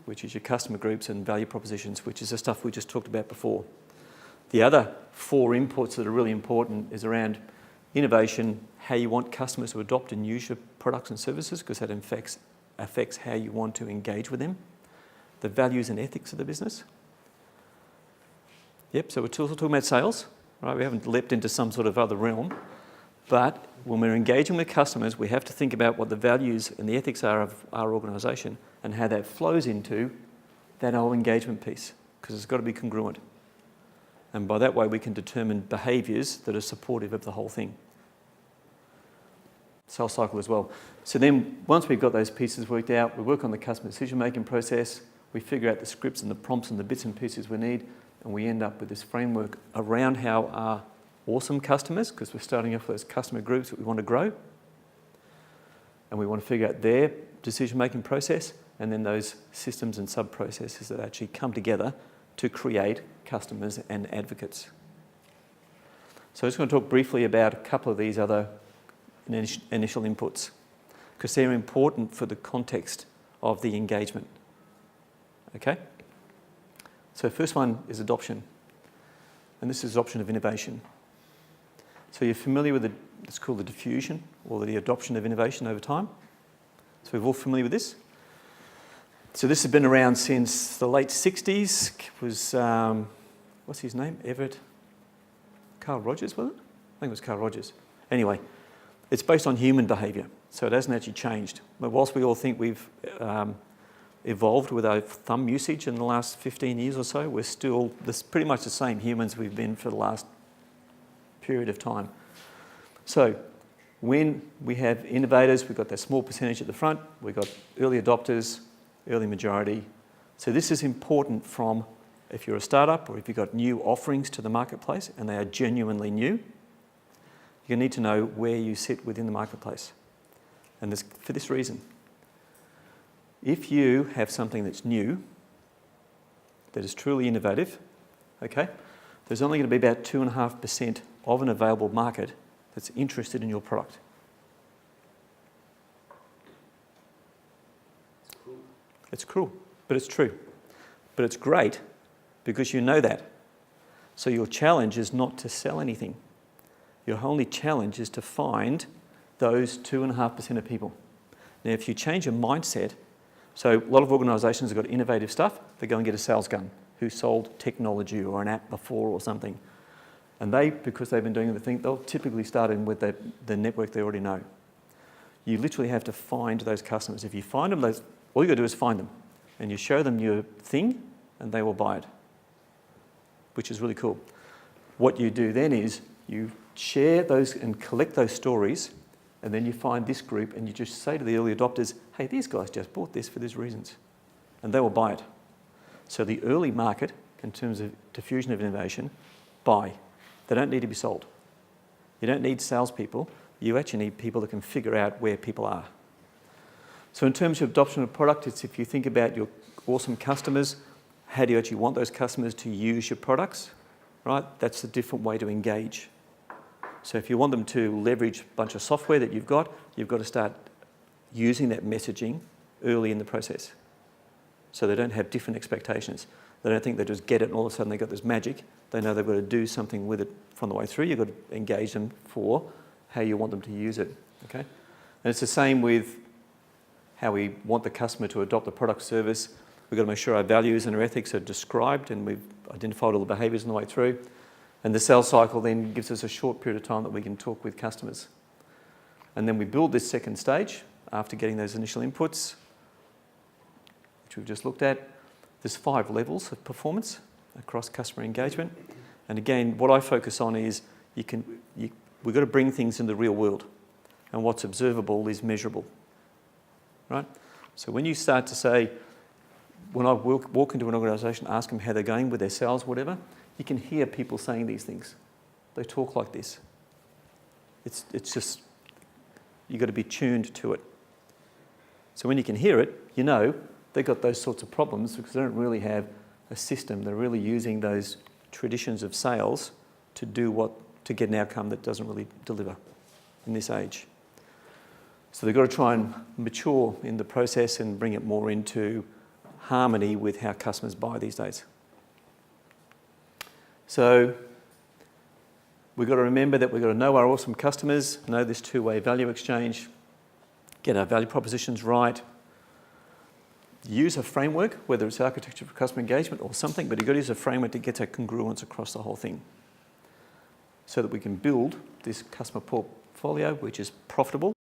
which is your customer groups, and value propositions, which is the stuff we just talked about before. The other 4 inputs that are really important is around innovation, how you want customers to adopt and use your products and services, because that affects how you want to engage with them. The values and ethics of the business. Yep, so we're also talking about sales, right? We haven't leapt into some sort of other realm, but when we're engaging with customers, we have to think about what the values and the ethics are of our organisation and how that flows into that whole engagement piece, because it's got to be congruent. And by that way, we can determine behaviours that are supportive of the whole thing. Sales cycle as well. So then once we've got those pieces worked out, we work on the customer decision-making process, we figure out the scripts and the prompts and the bits and pieces we need, and we end up with this framework around how our awesome customers, because we're starting off with those customer groups that we want to grow, and we want to figure out their decision-making process, and then those systems and sub-processes that actually come together to create customers and advocates. So I'm just going to talk briefly about a couple of these other initial inputs, because they're important for the context of the engagement. Okay? So first one is adoption, and this is adoption of innovation. So you're familiar with it's called the diffusion, or the adoption of innovation over time. So we're all familiar with this. So this has been around since the late 60s. It was, what's his name? Everett Rogers, was it? I think it was Carl Rogers. Anyway, it's based on human behaviour, so it hasn't actually changed. But whilst we all think we've evolved with our thumb usage in the last 15 years or so, we're still pretty much the same humans we've been for the last period of time. So when we have innovators, we've got that small percentage at the front, we've got early adopters, early majority. So this is important from if you're a startup or if you've got new offerings to the marketplace and they are genuinely new, you need to know where you sit within the marketplace. And for this reason. If you have something that's new, that is truly innovative, okay, there's only going to be about 2.5% of an available market that's interested in your product. It's cruel, but it's true. But it's great because you know that. So your challenge is not to sell anything. Your only challenge is to find those 2.5% of people. Now, if you change your mindset, so a lot of organisations have got innovative stuff, they go and get a sales gun who sold technology or an app before or something. And because they've been doing the thing, they'll typically start in with the network they already know. You literally have to find those customers. If you find them, all you got to do is find them. And you show them your thing, and they will buy it, which is really cool. What you do then is you share those and collect those stories, and then you find this group, and you just say to the early adopters, hey, these guys just bought this for these reasons. And they will buy it. So the early market, in terms of diffusion of innovation, buy. They don't need to be sold. You don't need salespeople. You actually need people that can figure out where people are. So in terms of adoption of product, it's if you think about your awesome customers, how do you actually want those customers to use your products, right? That's a different way to engage. So if you want them to leverage a bunch of software that you've got to start using that messaging early in the process. So they don't have different expectations. They don't think they just get it and all of a sudden they've got this magic. They know they've got to do something with it from the way through. You've got to engage them for how you want them to use it, okay? And it's the same with how we want the customer to adopt the product service. We've got to make sure our values and our ethics are described and we've identified all the behaviours on the way through. And the sales cycle then gives us a short period of time that we can talk with customers. And then we build this second stage after getting those initial inputs, which we've just looked at. There's 5 levels of performance across customer engagement. And again, what I focus on is we've got to bring things in the real world. And what's observable is measurable, right? So when you start to say, when I walk into an organisation, ask them how they're going with their sales, whatever, you can hear people saying these things. They talk like this. It's just, you've got to be tuned to it. So when you can hear it, you know they've got those sorts of problems because they don't really have a system. They're really using those traditions of sales to get an outcome that doesn't really deliver in this age. So they've got to try and mature in the process and bring it more into harmony with how customers buy these days. So we've got to remember that we've got to know our awesome customers, know this two-way value exchange, get our value propositions right, use a framework, whether it's architecture for customer engagement or something, but you've got to use a framework to get a congruence across the whole thing so that we can build this customer portfolio which is profitable